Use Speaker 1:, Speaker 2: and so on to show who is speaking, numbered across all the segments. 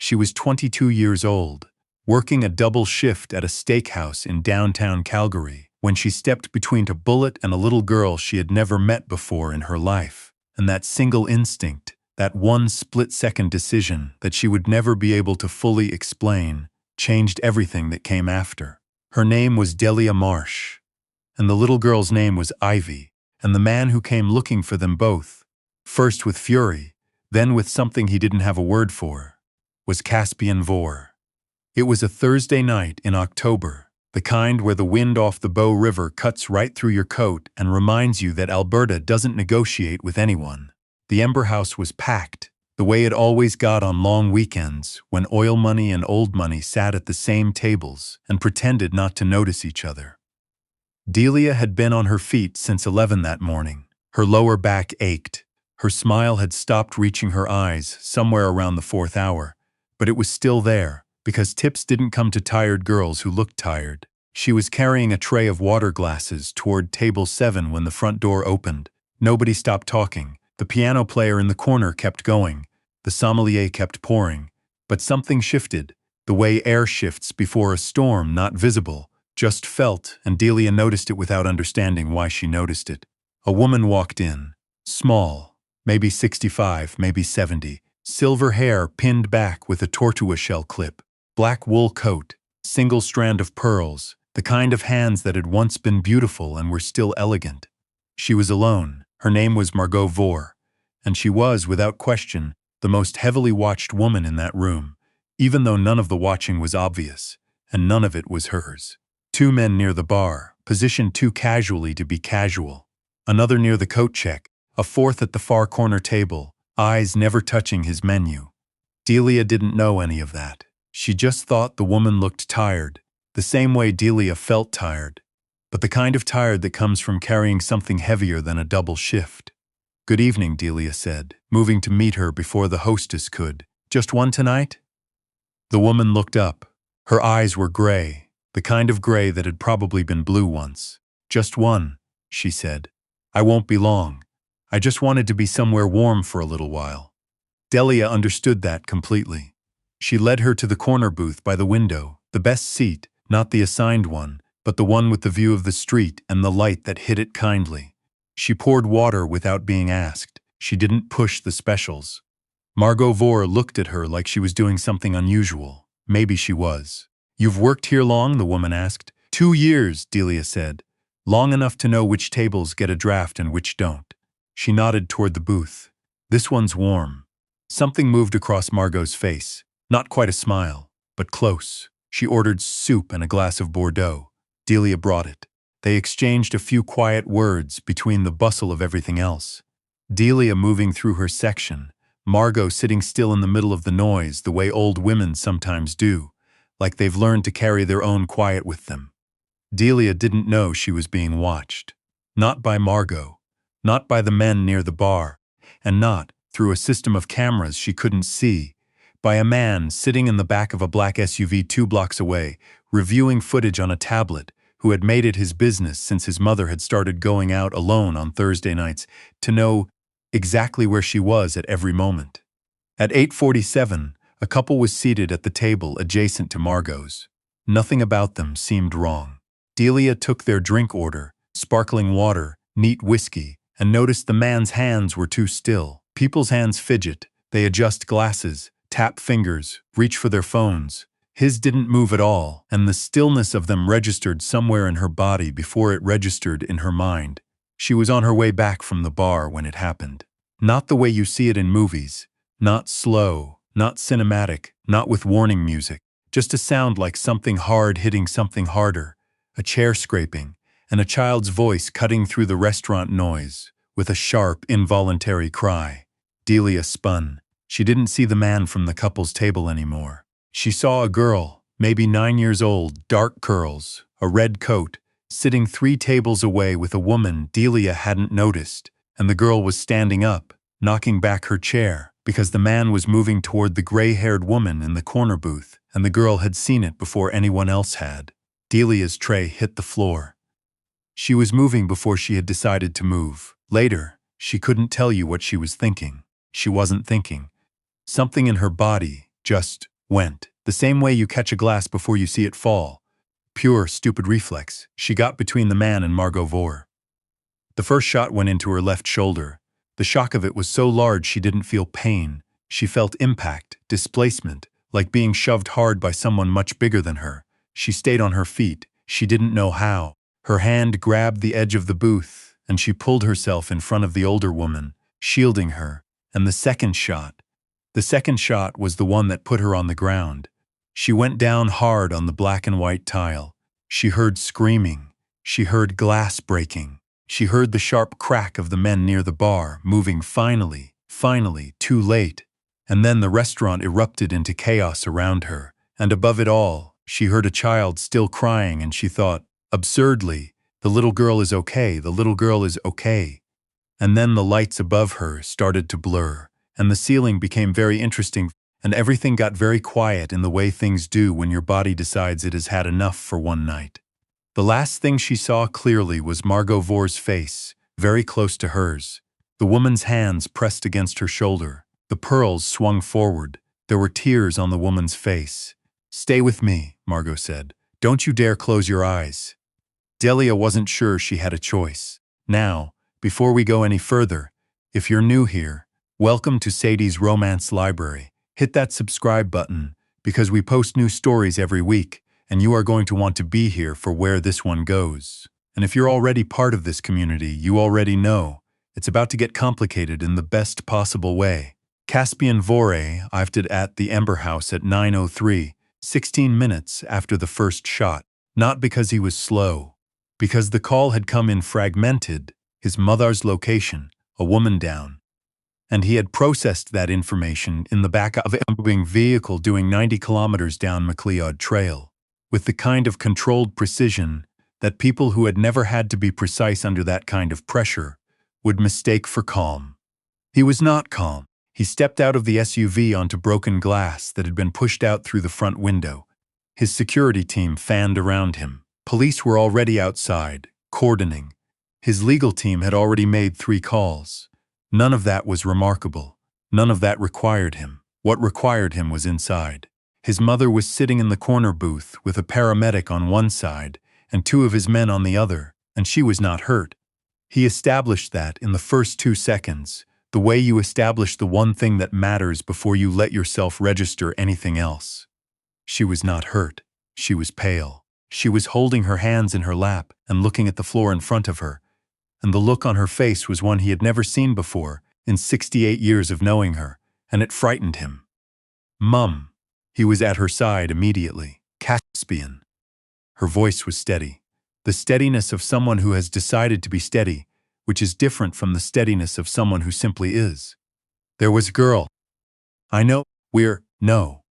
Speaker 1: She was 22 years old, working a double shift at a steakhouse in downtown Calgary, when she stepped between a bullet and a little girl she had never met before in her life. And that single instinct, that one split-second decision that she would never be able to fully explain, changed everything that came after. Her name was Delia Marsh, and the little girl's name was Ivy, and the man who came looking for them both, first with fury, then with something he didn't have a word for, was Caspian Vor. It was a Thursday night in October, the kind where the wind off the Bow River cuts right through your coat and reminds you that Alberta doesn't negotiate with anyone. The Ember House was packed, the way it always got on long weekends when oil money and old money sat at the same tables and pretended not to notice each other. Delia had been on her feet since 11 that morning. Her lower back ached. Her smile had stopped reaching her eyes somewhere around the 4th hour, but it was still there, because tips didn't come to tired girls who looked tired. She was carrying a tray of water glasses toward table 7 when the front door opened. Nobody stopped talking. The piano player in the corner kept going. The sommelier kept pouring. But something shifted, the way air shifts before a storm, not visible, just felt, and Delia noticed it without understanding why she noticed it. A woman walked in, small, maybe 65, maybe 70, silver hair pinned back with a tortoise shell clip, black wool coat, single strand of pearls, the kind of hands that had once been beautiful and were still elegant. She was alone. Her name was Margot Vor, and she was, without question, the most heavily watched woman in that room, even though none of the watching was obvious, and none of it was hers. 2 men near the bar, positioned too casually to be casual. Another near the coat check, a 4th at the far corner table, eyes never touching his menu. Delia didn't know any of that. She just thought the woman looked tired, the same way Delia felt tired, but the kind of tired that comes from carrying something heavier than a double shift. "Good evening," Delia said, moving to meet her before the hostess could. "Just one tonight?" The woman looked up. Her eyes were gray, the kind of gray that had probably been blue once. "Just one," she said. "I won't be long. I just wanted to be somewhere warm for a little while." Delia understood that completely. She led her to the corner booth by the window, the best seat, not the assigned one, but the one with the view of the street and the light that hit it kindly. She poured water without being asked. She didn't push the specials. Margot Vor looked at her like she was doing something unusual. Maybe she was. "You've worked here long?" the woman asked. 2 years, Delia said. "Long enough to know which tables get a draft and which don't." She nodded toward the booth. "This one's warm." Something moved across Margot's face. Not quite a smile, but close. She ordered soup and a glass of Bordeaux. Delia brought it. They exchanged a few quiet words between the bustle of everything else. Delia moving through her section, Margot sitting still in the middle of the noise the way old women sometimes do, like they've learned to carry their own quiet with them. Delia didn't know she was being watched. Not by Margot, not by the men near the bar, and not, through a system of cameras she couldn't see, by a man sitting in the back of a black SUV 2 blocks away, reviewing footage on a tablet, who had made it his business since his mother had started going out alone on Thursday nights to know exactly where she was at every moment. At 8:47, a couple was seated at the table adjacent to Margot's. Nothing about them seemed wrong. Delia took their drink order, sparkling water, neat whiskey, and noticed the man's hands were too still. People's hands fidget, they adjust glasses, tap fingers, reach for their phones. His didn't move at all, and the stillness of them registered somewhere in her body before it registered in her mind. She was on her way back from the bar when it happened. Not the way you see it in movies. Not slow, not cinematic, not with warning music. Just a sound like something hard hitting something harder, a chair scraping, and a child's voice cutting through the restaurant noise, with a sharp, involuntary cry. Delia spun. She didn't see the man from the couple's table anymore. She saw a girl, maybe 9 years old, dark curls, a red coat, sitting 3 tables away with a woman Delia hadn't noticed, and the girl was standing up, knocking back her chair, because the man was moving toward the gray-haired woman in the corner booth, and the girl had seen it before anyone else had. Delia's tray hit the floor. She was moving before she had decided to move. Later, she couldn't tell you what she was thinking. She wasn't thinking. Something in her body just went, the same way you catch a glass before you see it fall. Pure, stupid reflex. She got between the man and Margot Vore. The first shot went into her left shoulder. The shock of it was so large she didn't feel pain. She felt impact, displacement, like being shoved hard by someone much bigger than her. She stayed on her feet. She didn't know how. Her hand grabbed the edge of the booth, and she pulled herself in front of the older woman, shielding her. And the second shot was the one that put her on the ground. She went down hard on the black and white tile. She heard screaming. She heard glass breaking. She heard the sharp crack of the men near the bar, moving finally, too late. And then the restaurant erupted into chaos around her. And above it all, she heard a child still crying, and she thought, absurdly, the little girl is okay, the little girl is okay. And then the lights above her started to blur, and the ceiling became very interesting, and everything got very quiet in the way things do when your body decides it has had enough for one night. The last thing she saw clearly was Margot Vore's face, very close to hers. The woman's hands pressed against her shoulder. The pearls swung forward. There were tears on the woman's face. "Stay with me," Margot said. "Don't you dare close your eyes." Delia wasn't sure she had a choice. Now, before we go any further, if you're new here, welcome to Sadie's Romance Library. Hit that subscribe button, because we post new stories every week, and you are going to want to be here for where this one goes. And if you're already part of this community, you already know it's about to get complicated in the best possible way. Caspian Vore arrived at the Ember House at 9:03, 16 minutes after the first shot. Not because he was slow, because the call had come in fragmented, his mother's location, a woman down. And he had processed that information in the back of a moving vehicle doing 90 kilometers down McLeod Trail, with the kind of controlled precision that people who had never had to be precise under that kind of pressure would mistake for calm. He was not calm. He stepped out of the SUV onto broken glass that had been pushed out through the front window. His security team fanned around him. Police were already outside, cordoning. His legal team had already made 3 calls. None of that was remarkable. None of that required him. What required him was inside. His mother was sitting in the corner booth with a paramedic on one side and 2 of his men on the other, and she was not hurt. He established that in the first 2 seconds, the way you establish the one thing that matters before you let yourself register anything else. She was not hurt. She was pale. She was holding her hands in her lap and looking at the floor in front of her, and the look on her face was one he had never seen before in 68 years of knowing her, and it frightened him. "Mum." He was at her side immediately. "Caspian." Her voice was steady. The steadiness of someone who has decided to be steady, which is different from the steadiness of someone who simply is. "There was a girl." "I know. No."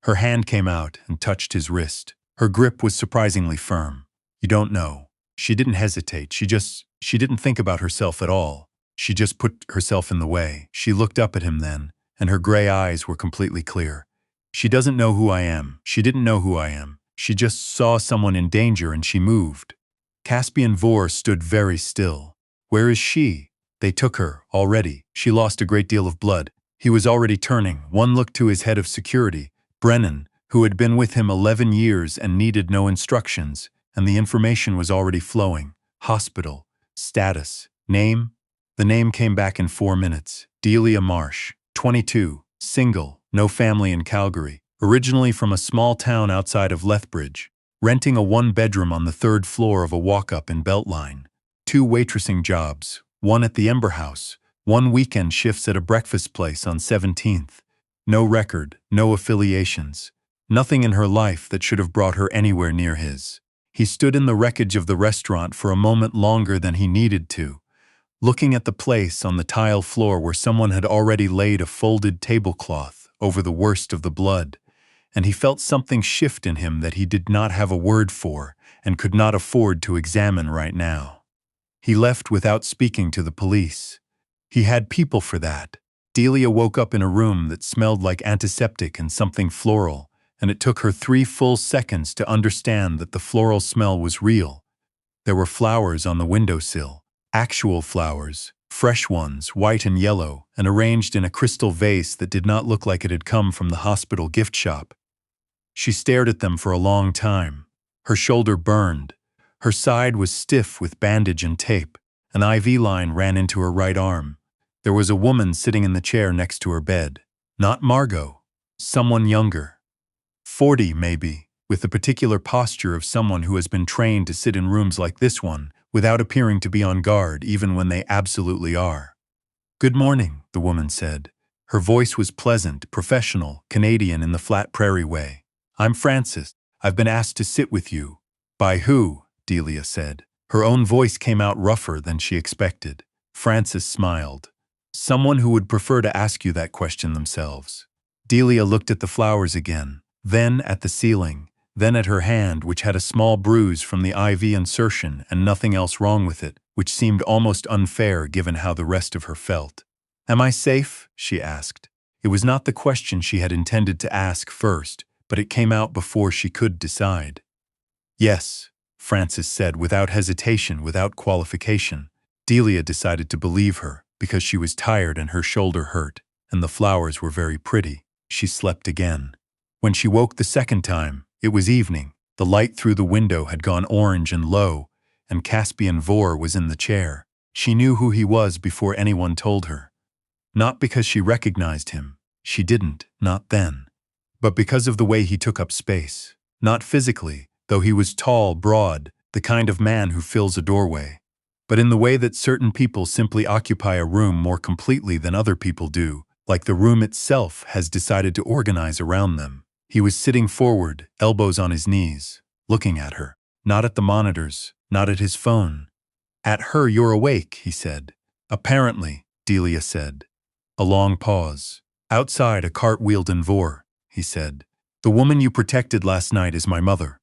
Speaker 1: Her hand came out and touched his wrist. Her grip was surprisingly firm. "You don't know." She didn't hesitate. She didn't think about herself at all. She just put herself in the way. She looked up at him then, and her gray eyes were completely clear. "She doesn't know who I am. She didn't know who I am. She just saw someone in danger and she moved." Caspian Vore stood very still. "Where is she?" "They took her, already. She lost a great deal of blood." He was already turning. One look to his head of security, Brennan, who had been with him 11 years and needed no instructions, and the information was already flowing. Hospital, status, name. The name came back in 4 minutes. Delia Marsh, 22, single, no family in Calgary, originally from a small town outside of Lethbridge, renting a 1-bedroom on the 3rd floor of a walk-up in Beltline. 2 waitressing jobs, 1 at the Ember House, 1 weekend shifts at a breakfast place on 17th. No record, no affiliations. Nothing in her life that should have brought her anywhere near his. He stood in the wreckage of the restaurant for a moment longer than he needed to, looking at the place on the tile floor where someone had already laid a folded tablecloth over the worst of the blood, and he felt something shift in him that he did not have a word for and could not afford to examine right now. He left without speaking to the police. He had people for that. Delia woke up in a room that smelled like antiseptic and something floral, and it took her 3 full seconds to understand that the floral smell was real. There were flowers on the windowsill, actual flowers, fresh ones, white and yellow, and arranged in a crystal vase that did not look like it had come from the hospital gift shop. She stared at them for a long time. Her shoulder burned. Her side was stiff with bandage and tape. An IV line ran into her right arm. There was a woman sitting in the chair next to her bed. Not Margot. Someone younger. 40, maybe, with the particular posture of someone who has been trained to sit in rooms like this one, without appearing to be on guard even when they absolutely are. "Good morning," the woman said. Her voice was pleasant, professional, Canadian in the flat prairie way. "I'm Francis. I've been asked to sit with you." "By who?" Delia said. Her own voice came out rougher than she expected. Francis smiled. "Someone who would prefer to ask you that question themselves." Delia looked at the flowers again, then at the ceiling, then at her hand, which had a small bruise from the IV insertion and nothing else wrong with it, which seemed almost unfair given how the rest of her felt. "Am I safe?" she asked. It was not the question she had intended to ask first, but it came out before she could decide. "Yes," Francis said without hesitation, without qualification. Delia decided to believe her, because she was tired and her shoulder hurt, and the flowers were very pretty. She slept again. When she woke the second time, it was evening. The light through the window had gone orange and low, and Caspian Vor was in the chair. She knew who he was before anyone told her. Not because she recognized him. She didn't, not then. But because of the way he took up space. Not physically, though he was tall, broad, the kind of man who fills a doorway. But in the way that certain people simply occupy a room more completely than other people do, like the room itself has decided to organize around them. He was sitting forward, elbows on his knees, looking at her. Not at the monitors, not at his phone. "At her you're awake," he said. "Apparently," Delia said. A long pause. "Outside a cart wheeled in Vor," he said. "The woman you protected last night is my mother."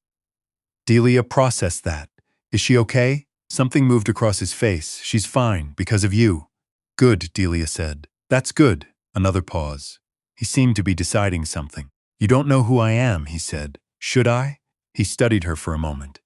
Speaker 1: Delia processed that. "Is she okay?" Something moved across his face. "She's fine, because of you." "Good," Delia said. "That's good." Another pause. He seemed to be deciding something. "You don't know who I am," he said. "Should I?" He studied her for a moment.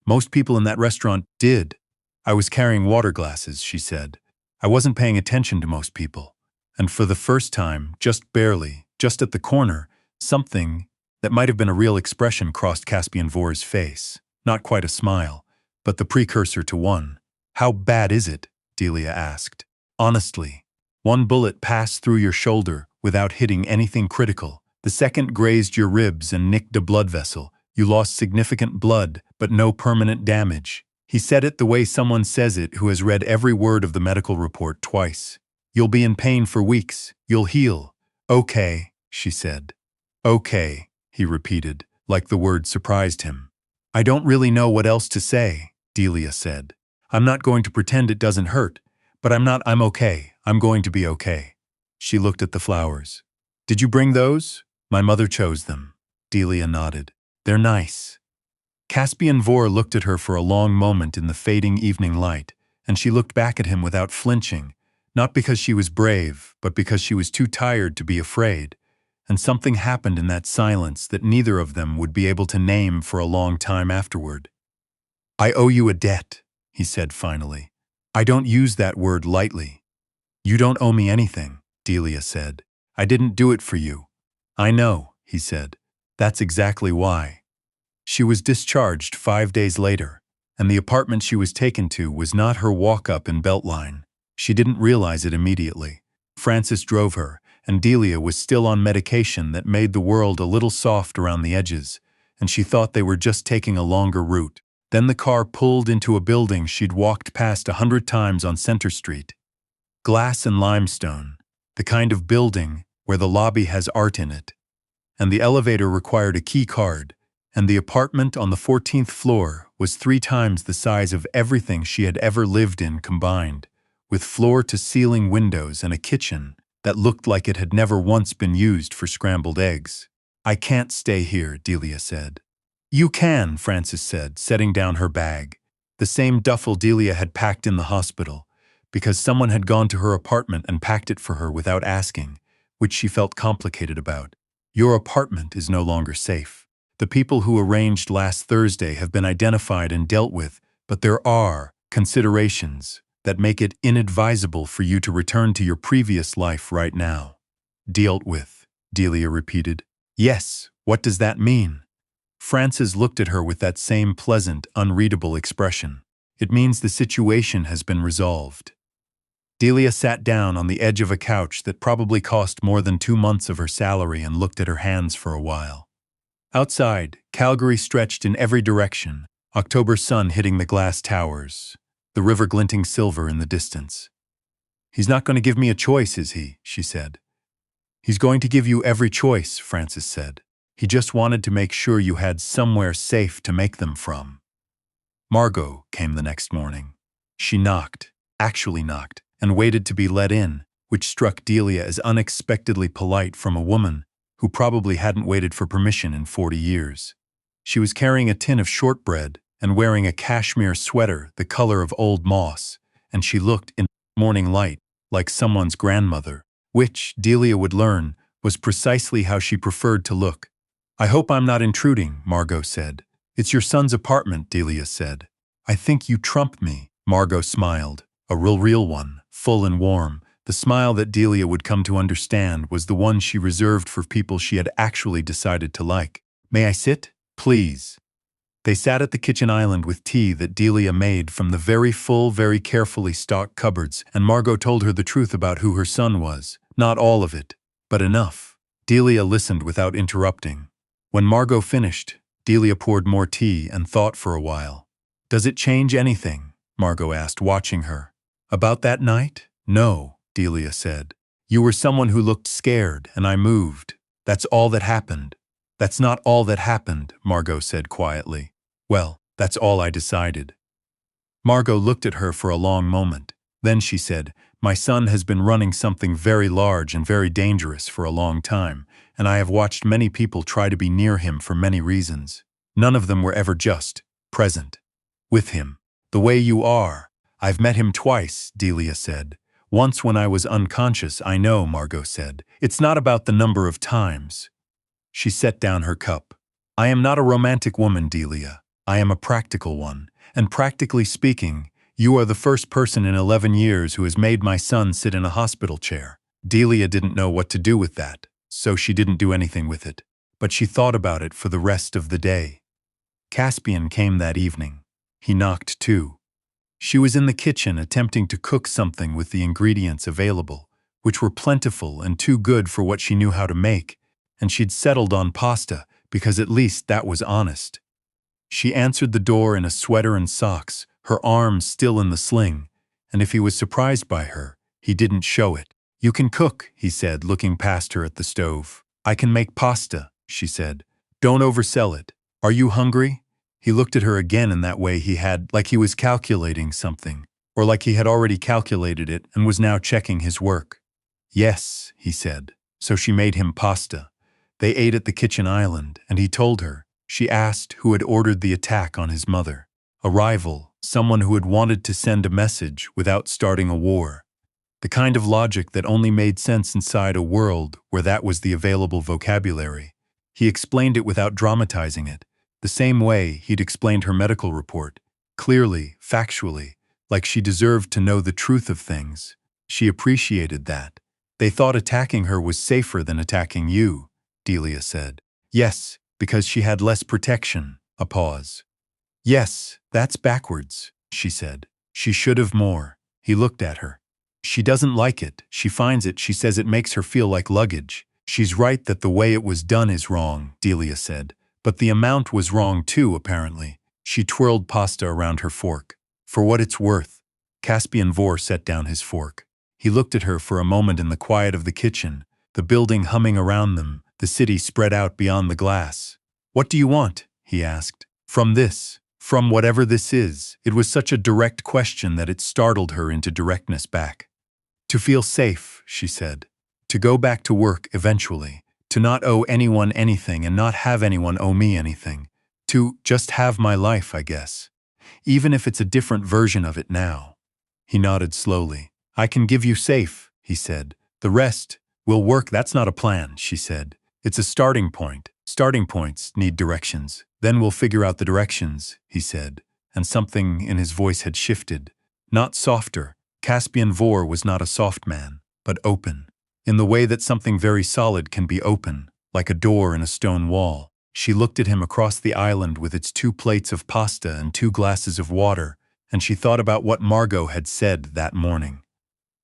Speaker 1: "Most people in that restaurant did." "I was carrying water glasses," she said. "I wasn't paying attention to most people." And for the first time, just barely, just at the corner, something that might have been a real expression crossed Caspian Vor's face. Not quite a smile, but the precursor to one. "How bad is it?" Delia asked. "Honestly. One bullet passed through your shoulder without hitting anything critical. The second grazed your ribs and nicked a blood vessel. You lost significant blood, but no permanent damage." He said it the way someone says it who has read every word of the medical report twice. "You'll be in pain for weeks. You'll heal." "Okay," she said. "Okay," he repeated, like the word surprised him. "I don't really know what else to say," Delia said. "I'm not going to pretend it doesn't hurt, but I'm okay. I'm going to be okay." She looked at the flowers. "Did you bring those?" "My mother chose them." Delia nodded. "They're nice." Caspian Vor looked at her for a long moment in the fading evening light, and she looked back at him without flinching, not because she was brave, but because she was too tired to be afraid. And something happened in that silence that neither of them would be able to name for a long time afterward. "I owe you a debt," he said finally. "I don't use that word lightly." "You don't owe me anything," Delia said. "I didn't do it for you." "I know," he said. "That's exactly why." She was discharged 5 days later, and the apartment she was taken to was not her walk-up in Beltline. She didn't realize it immediately. Francis drove her, and Delia was still on medication that made the world a little soft around the edges, and she thought they were just taking a longer route. Then the car pulled into a building she'd walked past 100 times on Center Street. Glass and limestone, the kind of building where the lobby has art in it. And the elevator required a key card, and the apartment on the 14th floor was 3 times the size of everything she had ever lived in combined, with floor-to-ceiling windows and a kitchen that looked like it had never once been used for scrambled eggs. "I can't stay here," Delia said. "You can," Francis said, setting down her bag. The same duffel Delia had packed in the hospital, because someone had gone to her apartment and packed it for her without asking, which she felt complicated about. "Your apartment is no longer safe. The people who arranged last Thursday have been identified and dealt with, but there are considerations that make it inadvisable for you to return to your previous life right now." "Dealt with," Delia repeated. Yes, what does that mean? Frances looked at her with that same pleasant, unreadable expression. It means the situation has been resolved. Delia sat down on the edge of a couch that probably cost more than 2 months of her salary and looked at her hands for a while. Outside, Calgary stretched in every direction, October sun hitting the glass towers, the river glinting silver in the distance. "He's not going to give me a choice, is he?" she said. "He's going to give you every choice," Frances said. "He just wanted to make sure you had somewhere safe to make them from." Margot came the next morning. She knocked, actually knocked, and waited to be let in, which struck Delia as unexpectedly polite from a woman who probably hadn't waited for permission in 40 years. She was carrying a tin of shortbread and wearing a cashmere sweater the color of old moss, and she looked in the morning light like someone's grandmother, which, Delia would learn, was precisely how she preferred to look. "I hope I'm not intruding," Margot said. "It's your son's apartment," Delia said. "I think you trump me," Margot smiled, a real one, full and warm. The smile that Delia would come to understand was the one she reserved for people she had actually decided to like. "May I sit? Please." They sat at the kitchen island with tea that Delia made from the very full, very carefully stocked cupboards, and Margot told her the truth about who her son was. Not all of it, but enough. Delia listened without interrupting. When Margot finished, Delia poured more tea and thought for a while. "Does it change anything?" Margot asked, watching her. "About that night? No," Delia said. "You were someone who looked scared, and I moved. That's all that happened." "That's not all that happened," Margot said quietly. "Well, that's all I decided." Margot looked at her for a long moment. Then she said, "My son has been running something very large and very dangerous for a long time, and I have watched many people try to be near him for many reasons. None of them were ever just present with him. The way you are. I've met him twice," Delia said. "Once when I was unconscious, I know," Margot said. "It's not about the number of times." She set down her cup. "I am not a romantic woman, Delia. I am a practical one, and practically speaking, you are the first person in 11 years who has made my son sit in a hospital chair." Delia didn't know what to do with that, so she didn't do anything with it, but she thought about it for the rest of the day. Caspian came that evening. He knocked too. She was in the kitchen attempting to cook something with the ingredients available, which were plentiful and too good for what she knew how to make, and she'd settled on pasta because at least that was honest. She answered the door in a sweater and socks, her arms still in the sling, and if he was surprised by her, he didn't show it. "You can cook," he said, looking past her at the stove. "I can make pasta," she said. "Don't oversell it. Are you hungry?" He looked at her again in that way he had, like he was calculating something, or like he had already calculated it and was now checking his work. "Yes," he said. So she made him pasta. They ate at the kitchen island, and he told her. She asked who had ordered the attack on his mother. A rival, someone who had wanted to send a message without starting a war. The kind of logic that only made sense inside a world where that was the available vocabulary. He explained it without dramatizing it, the same way he'd explained her medical report, clearly, factually, like she deserved to know the truth of things. She appreciated that. "They thought attacking her was safer than attacking you," Delia said. "Yes, because she had less protection." A pause. "Yes, that's backwards," she said. "She should have more." He looked at her. "She doesn't like it. She finds it. She says it makes her feel like luggage." "She's right that the way it was done is wrong," Delia said. "But the amount was wrong too, apparently." She twirled pasta around her fork. "For what it's worth." Caspian Vor set down his fork. He looked at her for a moment in the quiet of the kitchen, the building humming around them, the city spread out beyond the glass. "What do you want?" he asked. "From this? From whatever this is?" It was such a direct question that it startled her into directness back. "To feel safe," she said. "To go back to work eventually. To not owe anyone anything and not have anyone owe me anything. To just have my life, I guess. Even if it's a different version of it now." He nodded slowly. "I can give you safe," he said. "The rest will work." "That's not a plan," she said. "It's a starting point. Starting points need directions. Then we'll figure out the directions," he said, and something in his voice had shifted. Not softer. Caspian Vor was not a soft man, but open. In the way that something very solid can be open, like a door in a stone wall. She looked at him across the island with its 2 plates of pasta and 2 glasses of water, and she thought about what Margot had said that morning.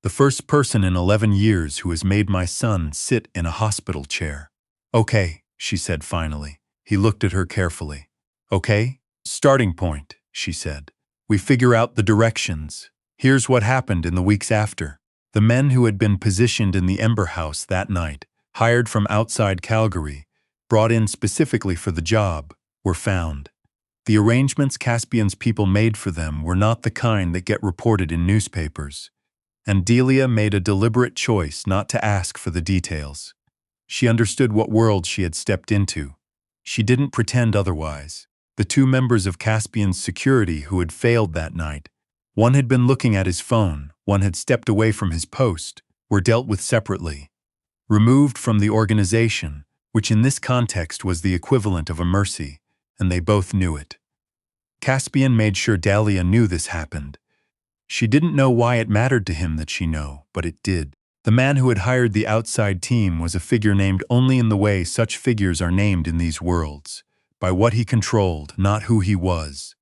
Speaker 1: The first person in 11 years who has made my son sit in a hospital chair. Okay, she said finally. He looked at her carefully. Okay? Starting point, she said. We figure out the directions. Here's what happened in the weeks after. The men who had been positioned in the Ember House that night, hired from outside Calgary, brought in specifically for the job, were found. The arrangements Caspian's people made for them were not the kind that get reported in newspapers, and Delia made a deliberate choice not to ask for the details. She understood what world she had stepped into. She didn't pretend otherwise. The 2 members of Caspian's security who had failed that night, one had been looking at his phone, one had stepped away from his post, were dealt with separately. Removed from the organization, which in this context was the equivalent of a mercy, and they both knew it. Caspian made sure Delia knew this happened. She didn't know why it mattered to him that she know, but it did. The man who had hired the outside team was a figure named only in the way such figures are named in these worlds, by what he controlled, not who he was.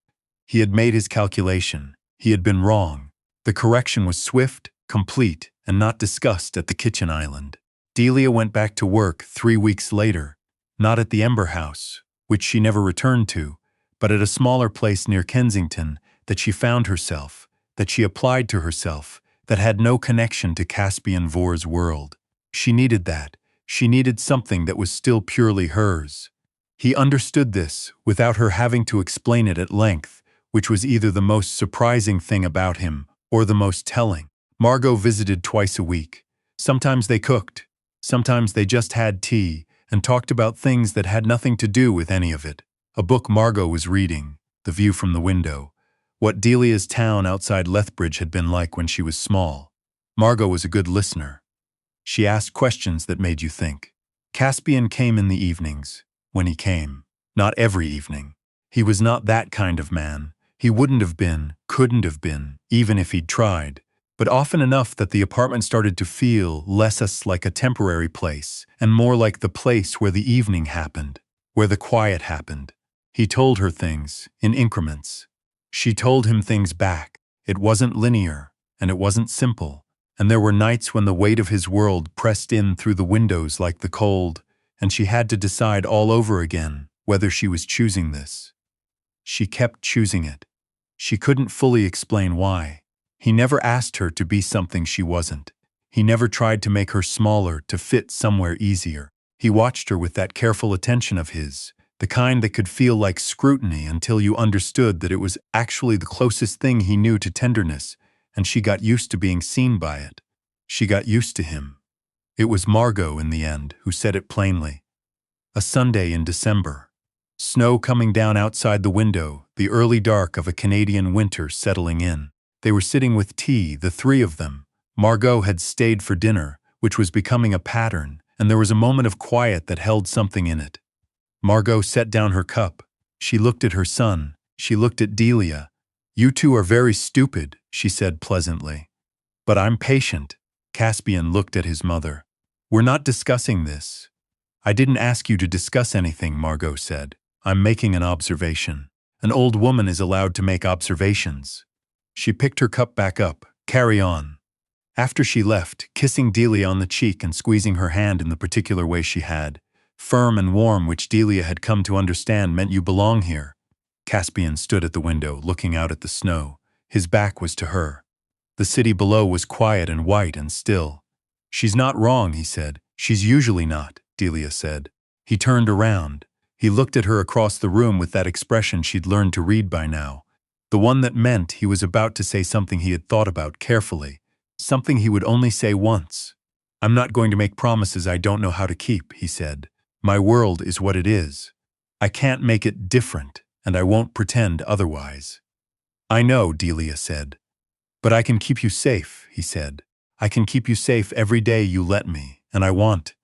Speaker 1: He had made his calculation. He had been wrong. The correction was swift, complete, and not discussed at the kitchen island. Delia went back to work 3 weeks later, not at the Ember House, which she never returned to, but at a smaller place near Kensington that she found herself, that she applied to herself, that had no connection to Caspian Vor's world. She needed that. She needed something that was still purely hers. He understood this without her having to explain it at length, which was either the most surprising thing about him or the most telling. Margot visited twice a week. Sometimes they cooked. Sometimes they just had tea and talked about things that had nothing to do with any of it. A book Margot was reading, The View from the Window, what Delia's town outside Lethbridge had been like when she was small. Margot was a good listener. She asked questions that made you think. Caspian came in the evenings, when he came. Not every evening. He was not that kind of man. He wouldn't have been, couldn't have been, even if he'd tried. But often enough that the apartment started to feel less like a temporary place and more like the place where the evening happened, where the quiet happened. He told her things, in increments. She told him things back. It wasn't linear, and it wasn't simple, and there were nights when the weight of his world pressed in through the windows like the cold, and she had to decide all over again whether she was choosing this. She kept choosing it. She couldn't fully explain why. He never asked her to be something she wasn't. He never tried to make her smaller to fit somewhere easier. He watched her with that careful attention of his, the kind that could feel like scrutiny until you understood that it was actually the closest thing he knew to tenderness, and she got used to being seen by it. She got used to him. It was Margot, in the end, who said it plainly. A Sunday in December. Snow coming down outside the window, the early dark of a Canadian winter settling in. They were sitting with tea, the 3 of them. Margot had stayed for dinner, which was becoming a pattern, and there was a moment of quiet that held something in it. Margot set down her cup. She looked at her son. She looked at Delia. "You two are very stupid," she said pleasantly. "But I'm patient." Caspian looked at his mother. "We're not discussing this." "I didn't ask you to discuss anything," Margot said. "I'm making an observation. An old woman is allowed to make observations." She picked her cup back up. "Carry on." After she left, kissing Delia on the cheek and squeezing her hand in the particular way she had, firm and warm, which Delia had come to understand meant you belong here. Caspian stood at the window, looking out at the snow. His back was to her. The city below was quiet and white and still. "She's not wrong," he said. "She's usually not," Delia said. He turned around. He looked at her across the room with that expression she'd learned to read by now. The one that meant he was about to say something he had thought about carefully, something he would only say once. "I'm not going to make promises I don't know how to keep," he said. "My world is what it is. I can't make it different, and I won't pretend otherwise." "I know," Delia said. "But I can keep you safe," he said. "I can keep you safe every day you let me, and I want."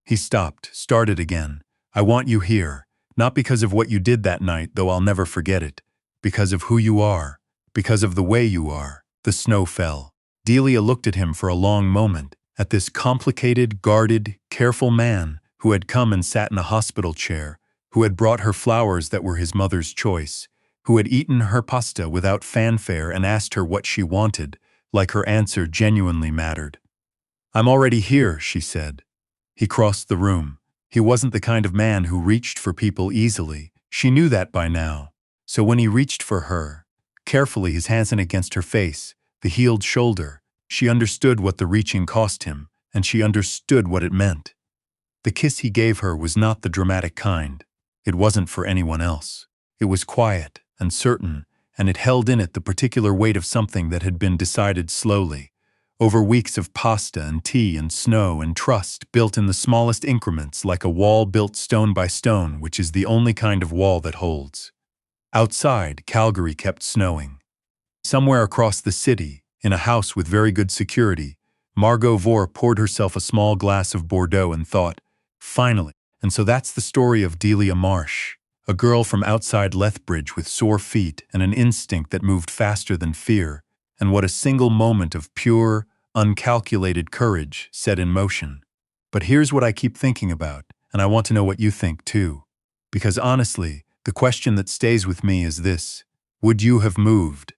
Speaker 1: He stopped, started again. "I want you here, not because of what you did that night, though I'll never forget it, because of who you are, because of the way you are." The snow fell. Delia looked at him for a long moment, at this complicated, guarded, careful man who had come and sat in a hospital chair, who had brought her flowers that were his mother's choice, who had eaten her pasta without fanfare and asked her what she wanted, like her answer genuinely mattered. "I'm already here," she said. He crossed the room. He wasn't the kind of man who reached for people easily. She knew that by now. So when he reached for her, carefully his hands against her face, the healed shoulder, she understood what the reaching cost him, and she understood what it meant. The kiss he gave her was not the dramatic kind. It wasn't for anyone else. It was quiet and certain, and it held in it the particular weight of something that had been decided slowly, over weeks of pasta and tea and snow and trust built in the smallest increments, like a wall built stone by stone, which is the only kind of wall that holds. Outside, Calgary kept snowing. Somewhere across the city, in a house with very good security, Margot Vore poured herself a small glass of Bordeaux and thought, "Finally." And so that's the story of Delia Marsh, a girl from outside Lethbridge with sore feet and an instinct that moved faster than fear, and what a single moment of pure, uncalculated courage set in motion. But here's what I keep thinking about, and I want to know what you think too. Because honestly, the question that stays with me is this: would you have moved?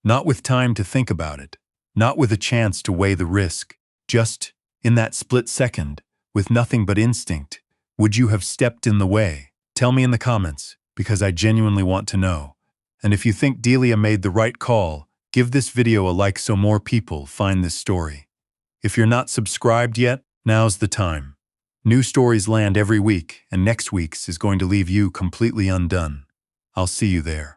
Speaker 1: Not with time to think about it, not with a chance to weigh the risk, just, in that split second, with nothing but instinct, would you have stepped in the way? Tell me in the comments, because I genuinely want to know. And if you think Delia made the right call, give this video a like so more people find this story. If you're not subscribed yet, now's the time. New stories land every week, and next week's is going to leave you completely undone. I'll see you there.